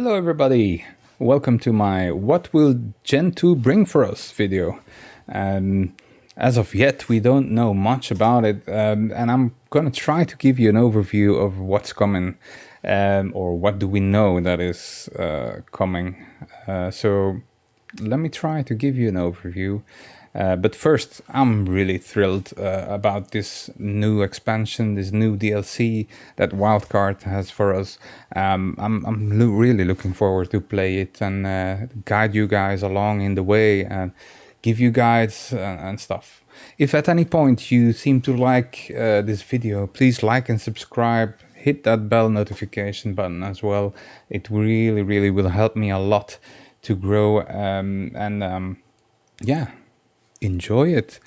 Hello everybody, welcome to my What Will Gen 2 Bring For Us video. As of yet we don't know much about it, and I'm gonna try to give you an overview of what's coming, or what do we know that is coming. So let me try to give you an overview. But first, I'm really thrilled about this new expansion, this new DLC that Wildcard has for us. I'm really looking forward to play it and guide you guys along in the way and give you guides and stuff. If at any point you seem to like this video, please like and subscribe. Hit that bell notification button as well. It really will help me a lot to grow yeah, enjoy it.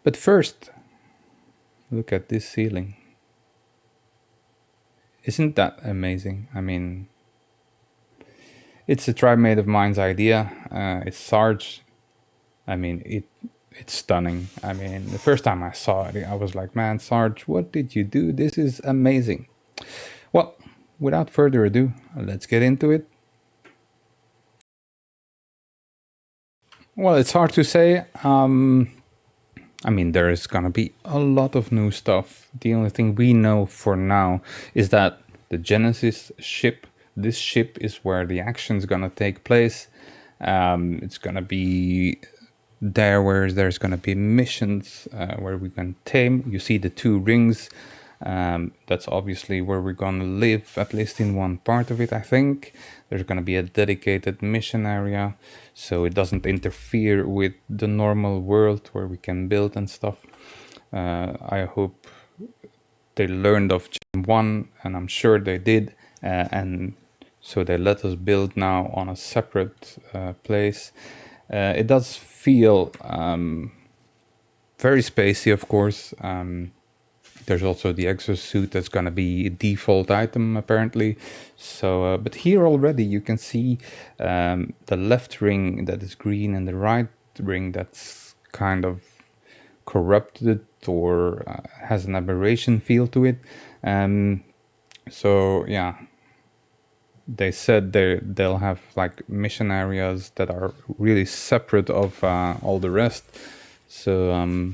But first, look at this ceiling. Isn't that amazing? I mean, it's a tribe mate of mine's idea. It's Sarge. I mean, it's stunning. I mean, the first time I saw it, I was like, man, Sarge, what did you do? This is amazing. Well, without further ado, let's get into it. Well, it's hard to say. I mean, there is gonna be a lot of new stuff. The only thing we know for now is that the Genesis ship, this ship is where the action's gonna take place. It's gonna be there where there's gonna be missions where we can tame. You see the two rings. That's obviously where we're gonna live, at least in one part of it, I think. There's gonna be a dedicated mission area, so it doesn't interfere with the normal world where we can build and stuff. I hope they learned of Gen 1, and I'm sure they did, and so they let us build now on a separate place. It does feel very spacey, of course. There's also the exosuit that's gonna be a default item apparently. So, but here already you can see the left ring that is green and the right ring that's kind of corrupted or has an aberration feel to it. So yeah, they said they'll have like mission areas that are really separate of all the rest. So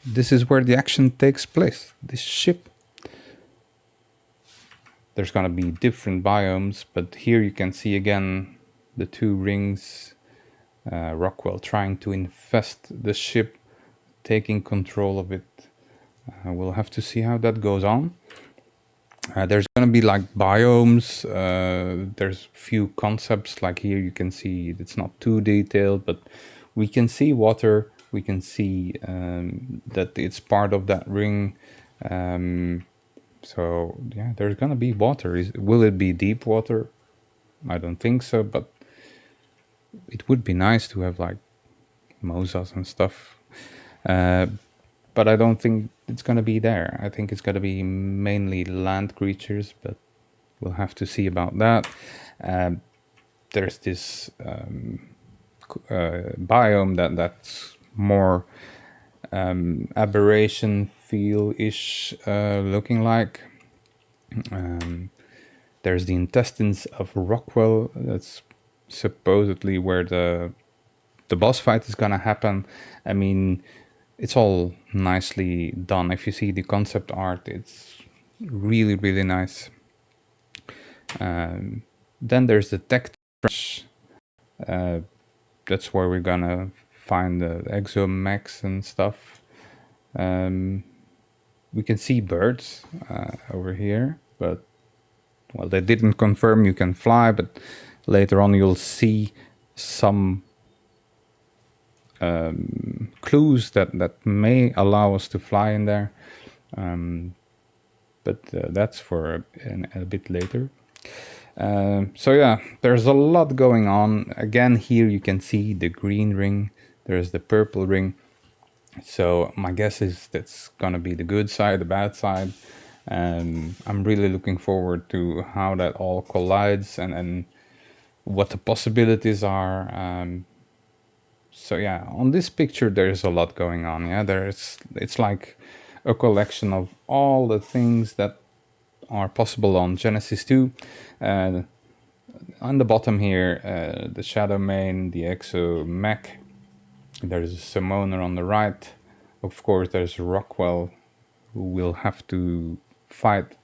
this is where the action takes place, this ship. There's gonna be different biomes, but here you can see again the two rings. Rockwell trying to infest the ship, taking control of it. We'll have to see how that goes on. There's gonna be like biomes. There's few concepts, like here you can see it's not too detailed, but we can see water. We can see that it's part of that ring. So yeah, there's gonna be water. Will it be deep water? I don't think so, but it would be nice to have like mosas and stuff. But I don't think it's gonna be there. I think it's gonna be mainly land creatures, but we'll have to see about that. There's this biome that's more aberration feel-ish looking like. There's the intestines of Rockwell. That's supposedly where the boss fight is gonna happen. I mean, it's all nicely done. If you see the concept art, it's really nice. Then there's the tech trash. That's where we're gonna find the exomechs and stuff. We can see birds over here, but well, they didn't confirm you can fly, but later on you'll see some clues that may allow us to fly in there, but that's for a bit later. So yeah, there's a lot going on. Again, here you can see the green ring, there's the purple ring. So my guess is that's gonna be the good side, the bad side. I'm really looking forward to how that all collides and what the possibilities are. So yeah, on this picture there's a lot going on. Yeah, it's like a collection of all the things that are possible on Genesis 2. on the bottom here, the Shadow Main, the Exo Mech. There's a Summoner on the right. Of course, there's Rockwell, who will have to fight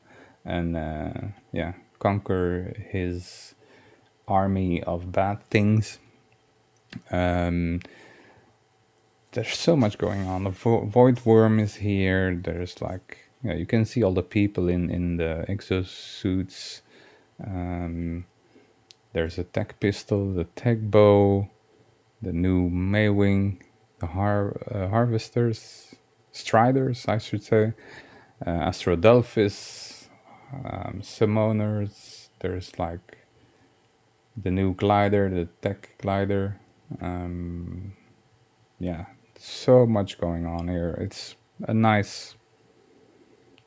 and yeah, conquer his army of bad things. There's so much going on. The Void Worm is here. There's like, yeah, you can see all the people in the exosuits. There's a tech pistol, the tech bow, the new Maywing, the harvesters, striders, I should say, Astrodelphis, summoners. There's like the new glider, the tech glider. Yeah, so much going on here. It's a nice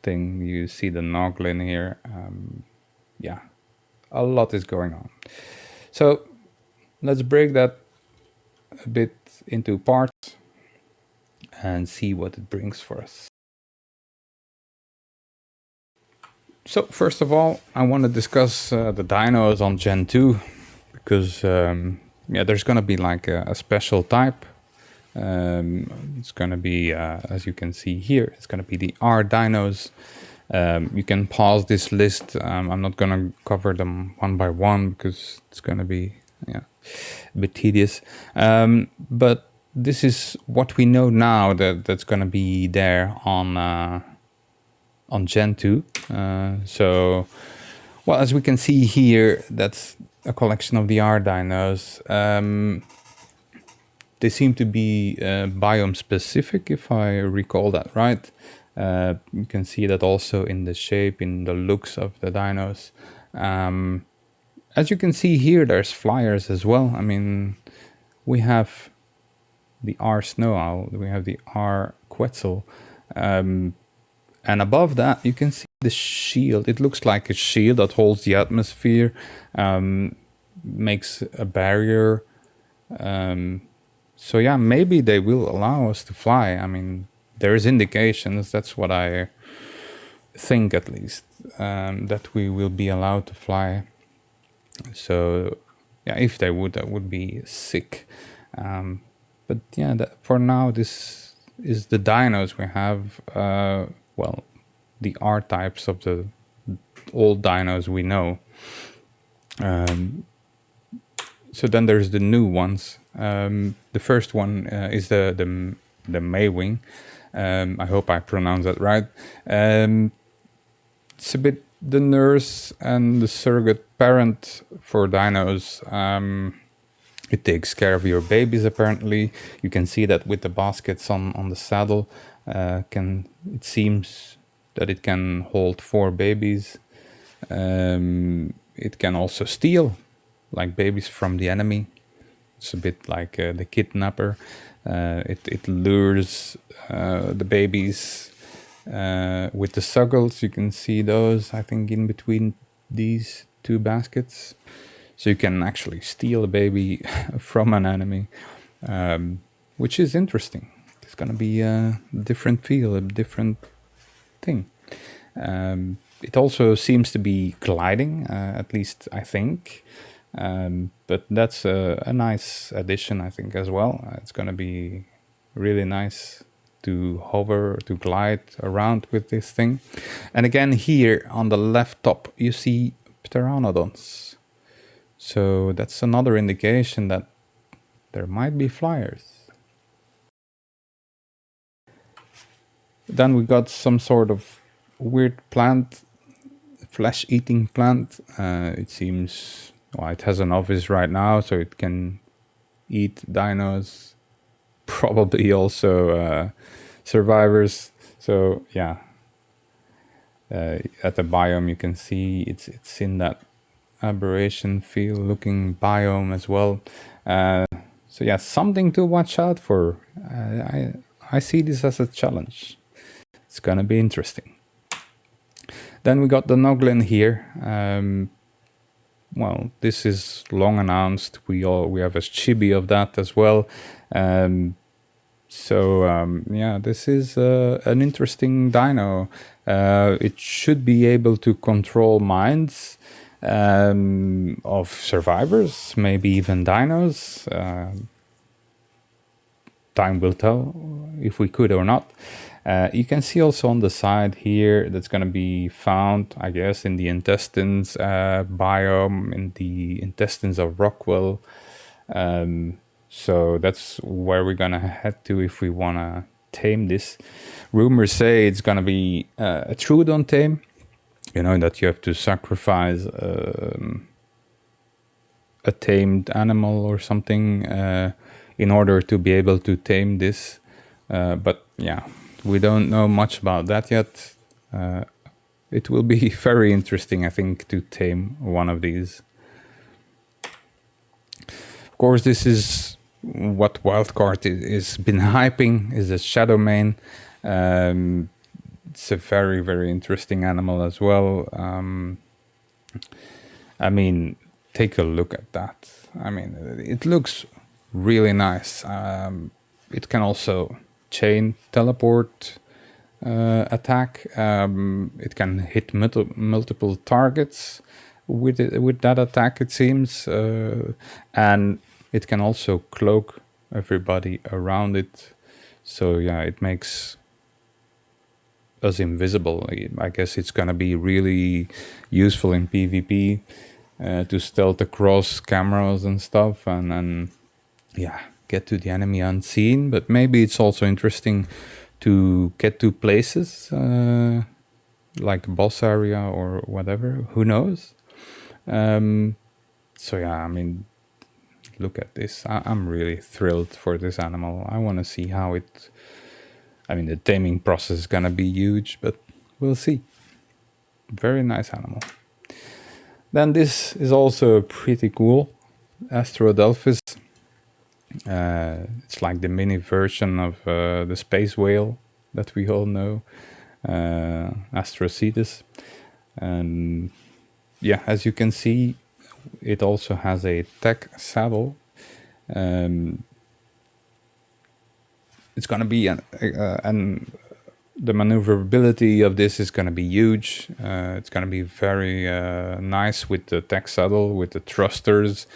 thing. You see the Noglin here. Yeah, a lot is going on. So let's break that a bit into parts and see what it brings for us. So first of all, I want to discuss the dinos on Gen 2 because yeah, there's going to be like a special type. It's going to be, as you can see here, it's going to be the R dinos. You can pause this list. I'm not going to cover them one by one because it's going to be a bit tedious. But this is what we know now that's going to be there on Gen 2. So, well, as we can see here, that's a collection of the R dinos. They seem to be biome specific, if I recall that right. You can see that also in the shape, in the looks of the dinos. As you can see here, there's flyers as well. I mean, we have the R Snow Owl, we have the R Quetzal, and above that you can see the shield. It looks like a shield that holds the atmosphere, makes a barrier. So yeah, maybe they will allow us to fly. I mean, there is indications, that's what I think at least, that we will be allowed to fly. So yeah, if they would, that would be sick. But yeah, for now, this is the dinos we have. Well, the R types of the old dinos we know. So then there's the new ones. The first one is the Maywing. I hope I pronounced that right. It's a bit the nurse and the surrogate parent for dinos. It takes care of your babies apparently. You can see that with the baskets on the saddle. It seems that it can hold 4 babies. It can also steal like babies from the enemy. It's a bit like the kidnapper. It lures the babies with the suggles. You can see those, I think, in between these 2 baskets. So you can actually steal a baby from an enemy, which is interesting. It's going to be a different feel, a different thing. It also seems to be gliding, at least I think. But that's a nice addition, I think, as well. It's going to be really nice to hover, to glide around with this thing. And again, here on the left top, you see pteranodons. So that's another indication that there might be flyers. Then we got some sort of weird plant, flesh-eating plant. It seems, well, it has an office right now, so it can eat dinos, probably also survivors. So yeah, at the biome you can see it's in that aberration field looking biome as well. So yeah, something to watch out for. I see this as a challenge. It's gonna be interesting. Then we got the Noglin here. Well, this is long announced. We have a chibi of that as well. Yeah, this is an interesting dino. It should be able to control minds. of survivors, maybe even dinos. Time will tell if we could or not. You can see also on the side here that's going to be found, I guess, in the intestines biome, in the intestines of Rockwell. So that's where we're going to head to if we want to tame this. Rumors say it's going to be a Trudon tame, you know, that you have to sacrifice a tamed animal or something in order to be able to tame this. But yeah, we don't know much about that yet. It will be very interesting, I think, to tame one of these. Of course, this is what Wildcard is been hyping, is a shadow mane. It's a very, very interesting animal as well. I mean, take a look at that. I mean, it looks really nice. It can also chain teleport attack. It can hit multiple targets with that attack, it seems. And it can also cloak everybody around it. So yeah, it makes us invisible. I guess it's gonna be really useful in PvP to stealth across cameras and stuff, and yeah, get to the enemy unseen. But maybe it's also interesting to get to places like boss area or whatever. Who knows? So yeah, I mean, look at this. I'm really thrilled for this animal. I want to see how it. I mean, the taming process is gonna be huge, but we'll see. Very nice animal. Then this is also pretty cool. Astrodelphis. It's like the mini version of the space whale that we all know, Astrocetus. And yeah, as you can see, it also has a tech saddle. It's going to be the maneuverability of this is going to be huge. It's going to be very nice with the tech saddle, with the thrusters.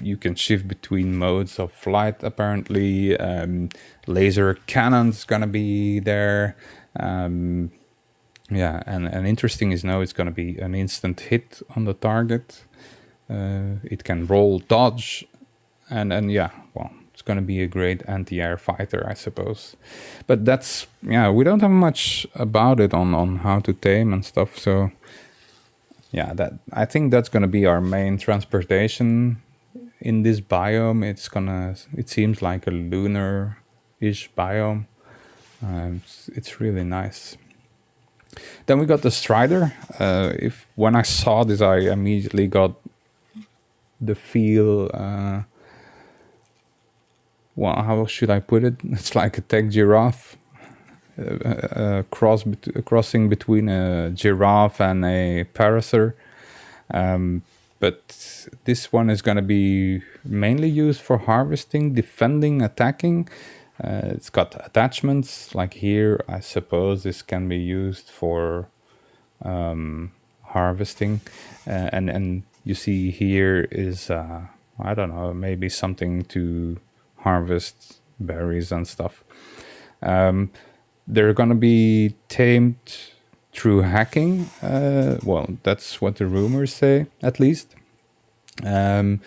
You can shift between modes of flight, apparently. Laser cannon's going to be there. Yeah, and interesting is now it's going to be an instant hit on the target. It can roll, dodge, and yeah, well, it's going to be a great anti-air fighter, I suppose. But that's, yeah, we don't have much about it on how to tame and stuff. So yeah, that I think that's going to be our main transportation in this biome. It seems like a lunar-ish biome. It's really nice. Then we got the Strider. When I saw this, I immediately got the feel. Well, how should I put it? It's like a tech giraffe, crossing between a giraffe and a parasaur. But this one is going to be mainly used for harvesting, defending, attacking. It's got attachments like here. I suppose this can be used for harvesting, and you see here is I don't know, maybe something to harvest berries and stuff. They're gonna be tamed through hacking. Well, that's what the rumors say, at least. And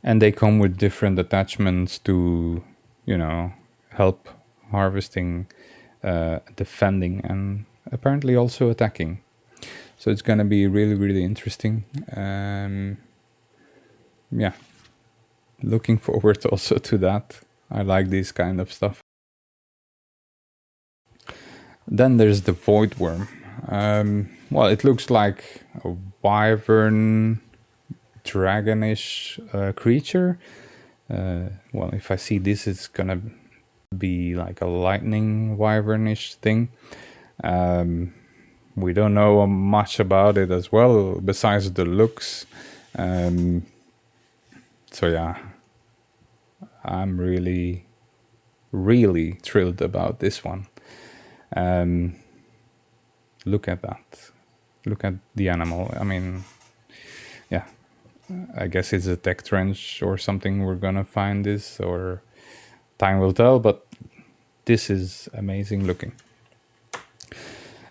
they come with different attachments to, help harvesting, defending, and apparently also attacking. So it's gonna be really, really interesting. Yeah, looking forward also to that. I like this kind of stuff. Then there's the void worm. Well, it looks like a wyvern, dragonish creature. Well, if I see this, it's gonna be like a lightning wyvernish thing. We don't know much about it as well, besides the looks. So yeah, I'm really, really thrilled about this one. Look at that. look at the animal. I mean, yeah, I guess it's a tech trench or something. We're gonna find this, or time will tell, but this is amazing looking.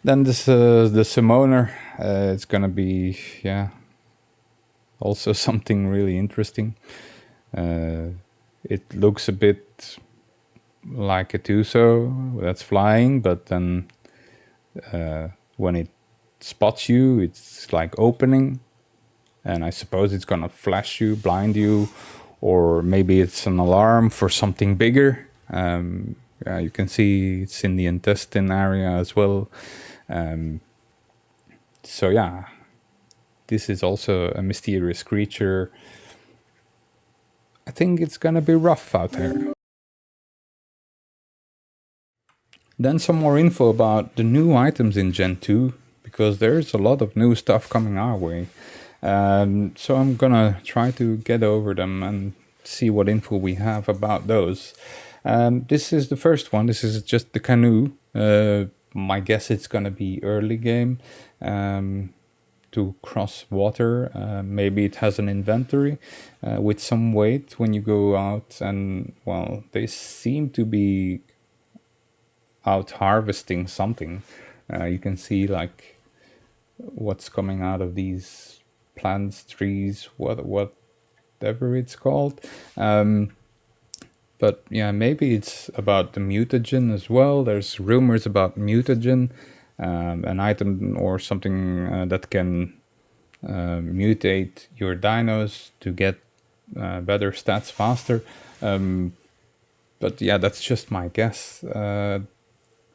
Then this the summoner. It's gonna be, yeah, also something really interesting. It looks a bit like a Tuso that's flying, but then when it spots you, it's like opening, and I suppose it's gonna flash you, blind you, or maybe it's an alarm for something bigger. Yeah, you can see it's in the intestine area as well. So yeah, this is also a mysterious creature. I think it's gonna be rough out there. Then some more info about the new items in Gen 2, because there's a lot of new stuff coming our way. So I'm gonna try to get over them and see what info we have about those. This is the first one. This is just the canoe. My guess it's gonna be early game to cross water. Maybe it has an inventory with some weight when you go out, and well, they seem to be out harvesting something. You can see like what's coming out of these plants, trees, whatever it's called. But yeah, maybe it's about the mutagen as well. There's rumors about mutagen, an item or something that can mutate your dinos to get better stats faster. But yeah, that's just my guess.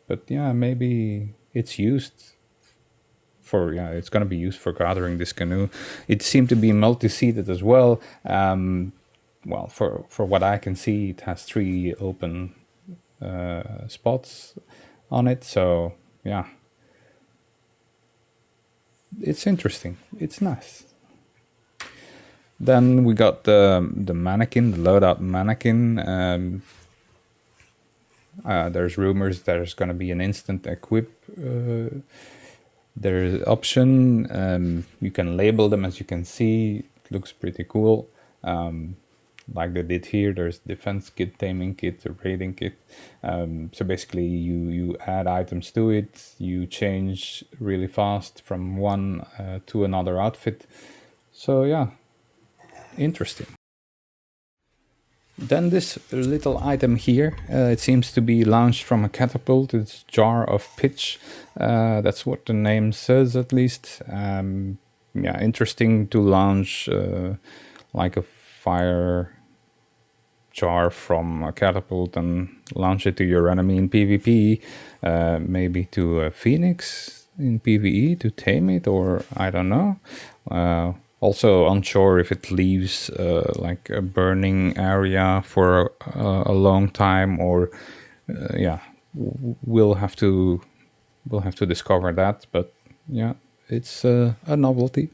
But yeah, maybe it's used for, yeah, it's going to be used for gathering this canoe. It seemed to be multi-seated as well. Well, for what I can see, it has 3 open spots on it. So yeah, it's interesting. It's nice. Then we got the mannequin, the loadout mannequin. There's rumors there's going to be an instant equip. There's option. You can label them, as you can see. It looks pretty cool. Like they did here, there's defense kit, taming kit, a raiding kit. So basically you add items to it, you change really fast from one to another outfit. So yeah, interesting. Then this little item here, it seems to be launched from a catapult. It's jar of pitch. That's what the name says, at least. Yeah, interesting to launch like a fire jar from a catapult and launch it to your enemy in PvP. Maybe to a phoenix in PvE to tame it, or I don't know. Also unsure if it leaves like a burning area for a long time, or yeah, we'll have to discover that. But yeah, it's a novelty.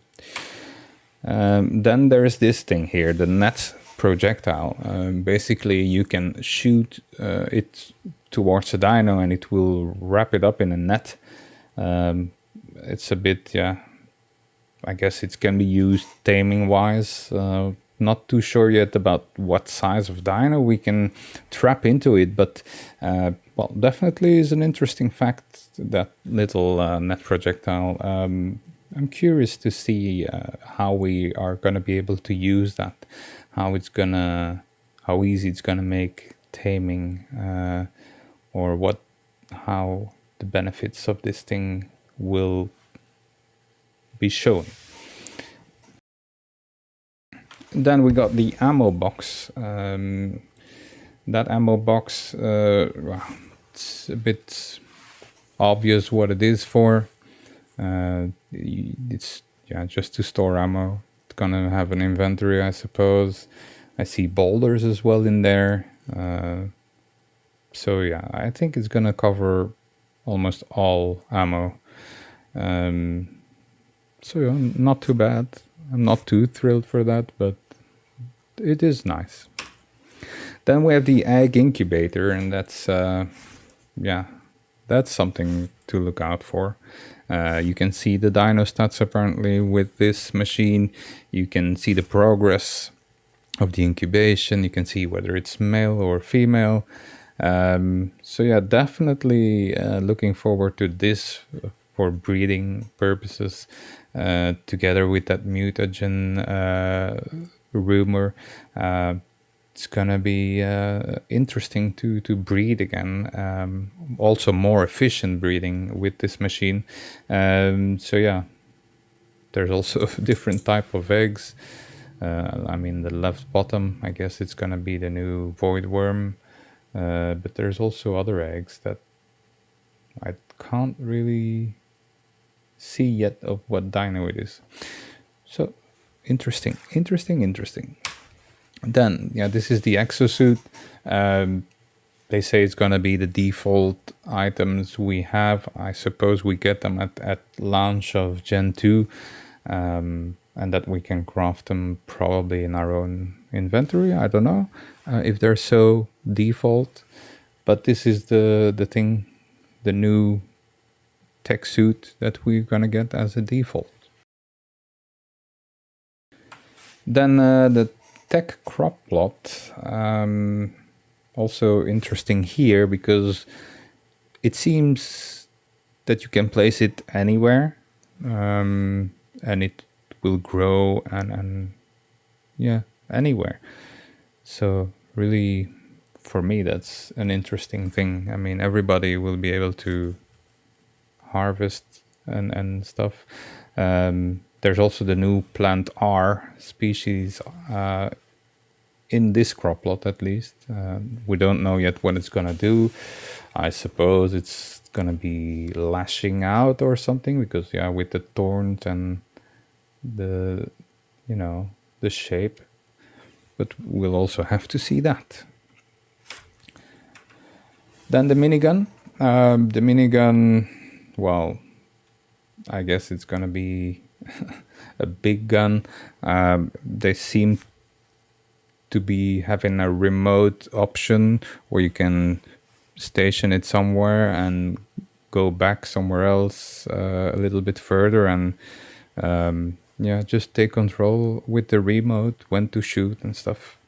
Then there's this thing here, the net projectile. Basically, you can shoot it towards a dino, and it will wrap it up in a net. It's a bit, yeah, I guess it can be used taming wise. Not too sure yet about what size of dino we can trap into it, but well, definitely is an interesting fact, that little net projectile. I'm curious to see how we are going to be able to use that, how easy it's going to make taming, or how the benefits of this thing will be shown. Then we got the ammo box. That ammo box, it's a bit obvious what it is for. It's just to store ammo. It's gonna have an inventory, I suppose. I see boulders as well in there. So yeah, I think it's gonna cover almost all ammo. So yeah, not too bad. I'm not too thrilled for that, but it is nice. Then we have the egg incubator, and that's that's something to look out for. You can see the dino stats apparently with this machine. You can see the progress of the incubation. You can see whether it's male or female. So yeah, definitely looking forward to this for breeding purposes, together with that mutagen rumor. It's gonna be interesting to breed again. Also more efficient breeding with this machine. So yeah, there's also a different type of eggs. I mean, the left bottom, I guess it's gonna be the new void worm. But there's also other eggs that I can't really see yet of what dino it is. So interesting. Then, yeah, this is the exosuit. They say it's gonna be the default items we have. I suppose we get them at launch of Gen 2, and that we can craft them probably in our own inventory. I don't know if they're so default, but this is the thing, the new tech suit that we're gonna get as a default. Then the tech crop plot, also interesting here because it seems that you can place it anywhere, and it will grow and yeah, anywhere. So really, for me, that's an interesting thing. I mean, everybody will be able to harvest and stuff. There's also the new plant R species in this crop plot, at least. We don't know yet what it's gonna do. I suppose it's gonna be lashing out or something, because yeah, with the thorns and the, you know, the shape. But we'll also have to see that. Then the minigun. The minigun, well, I guess it's gonna be a big gun. They seem to be having a remote option where you can station it somewhere and go back somewhere else a little bit further, and yeah, just take control with the remote when to shoot and stuff.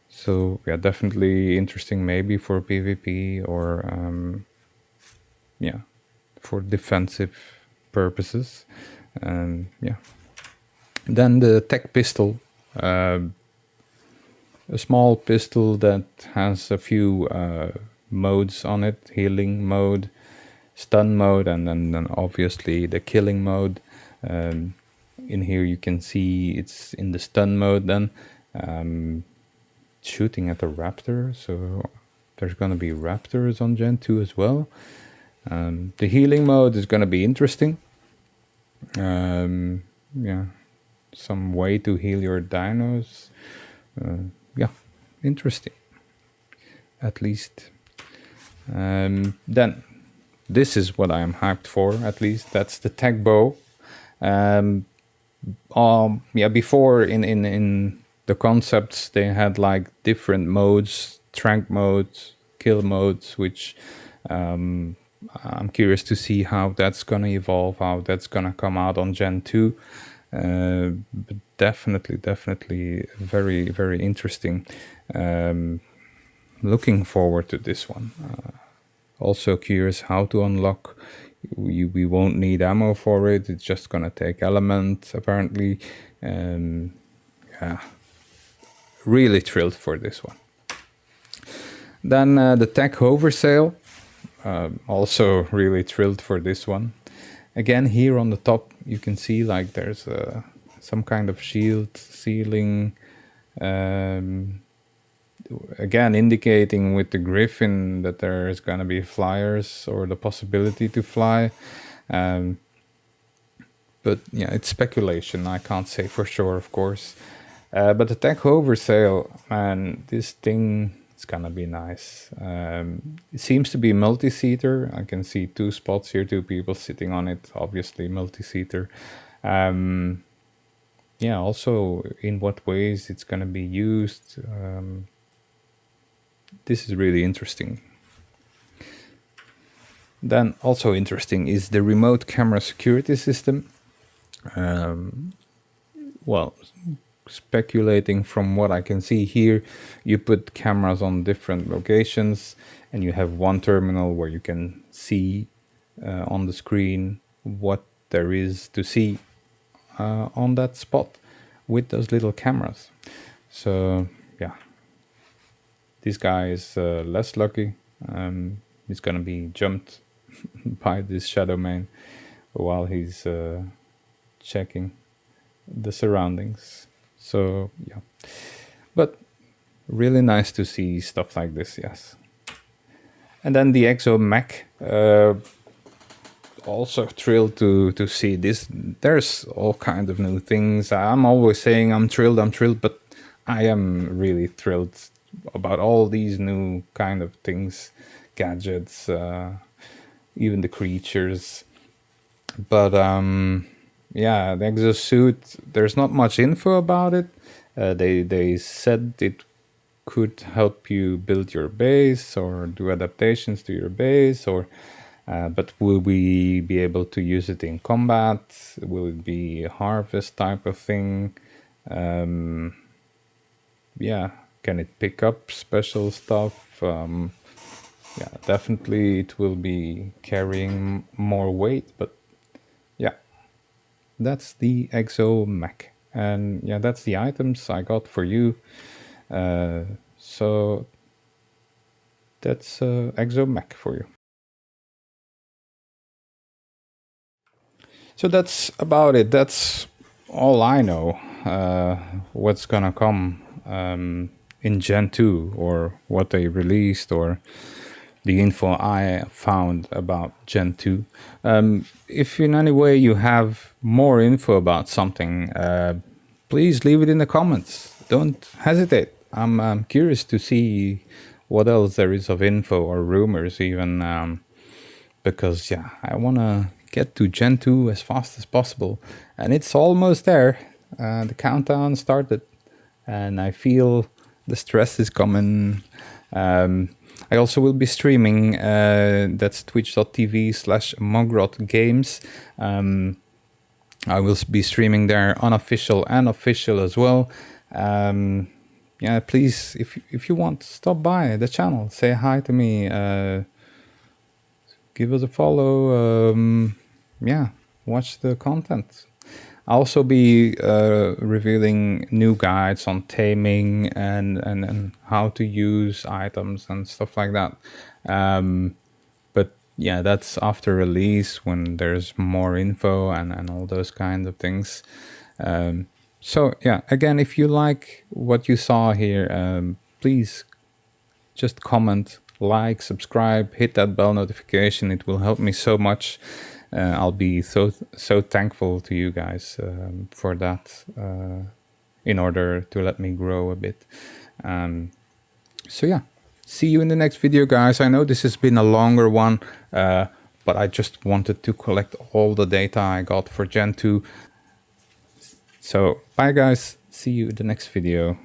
So yeah, definitely interesting, maybe for PvP or yeah, for defensive purposes. Yeah. Then the tech pistol, a small pistol that has a few modes on it: healing mode, stun mode, and then obviously the killing mode. In here you can see it's in the stun mode then, shooting at a raptor, so there's going to be raptors on Gen 2 as well. The healing mode is going to be interesting. Yeah, some way to heal your dinos. Yeah, interesting, at least. Then this is what I am hyped for, at least. That's the tech bow. Yeah, before in the concepts they had like different modes, trank modes, kill modes, which I'm curious to see how that's gonna evolve, how that's gonna come out on Gen 2. But definitely very, very interesting. Looking forward to this one. Also curious how to unlock. We won't need ammo for it. It's just gonna take element apparently. Yeah, really thrilled for this one. Then the tech hover sail. Also really thrilled for this one. Again, here on the top you can see like there's some kind of shield ceiling. Again, indicating with the griffin that there's gonna be flyers or the possibility to fly. But yeah, it's speculation. I can't say for sure, of course. But the tech hover sail, man, this thing is gonna be nice. It seems to be multi-seater. I can see 2 spots here, 2 people sitting on it. Obviously multi-seater. Yeah, also in what ways it's gonna be used. This is really interesting. Then also interesting is the remote camera security system. Well, speculating from what I can see here, you put cameras on different locations and you have one terminal where you can see on the screen what there is to see on that spot with those little cameras. So yeah, this guy is less lucky. He's gonna be jumped by this shadow man while he's checking the surroundings. So yeah, but really nice to see stuff like this, yes. And then the Exo Mech, also thrilled to see this. There's all kinds of new things. I'm always saying I'm thrilled, but I am really thrilled about all these new kind of things, gadgets, even the creatures. But yeah, the exosuit, there's not much info about it. They said it could help you build your base or do adaptations to your base, or but will we be able to use it in combat? Will it be a harvest type of thing? Yeah, can it pick up special stuff? Yeah, definitely it will be carrying more weight, but yeah, that's the Exo Mech. And yeah, that's the items I got for you. So that's Exo Mech for you. So that's about it. That's all I know. What's gonna come in Gen 2, or what they released, or the info I found about Gen 2. If in any way you have more info about something, please leave it in the comments. Don't hesitate. I'm curious to see what else there is of info or rumors even, because yeah, I want to get to Gen 2 as fast as possible. And it's almost there. The countdown started and I feel the stress is coming. I also will be streaming, that's twitch.tv/mogrotgames. I will be streaming there unofficial and official as well. Yeah, please, if you want, stop by the channel, say hi to me, give us a follow, yeah, watch the content. I'll also be revealing new guides on taming and how to use items and stuff like that. But yeah, that's after release when there's more info and all those kinds of things. So yeah, again, if you like what you saw here, please just comment, like, subscribe, hit that bell notification. It will help me so much. I'll be so thankful to you guys for that, in order to let me grow a bit. So yeah, see you in the next video, guys. I know this has been a longer one, but I just wanted to collect all the data I got for Gen 2. So bye guys, see you in the next video.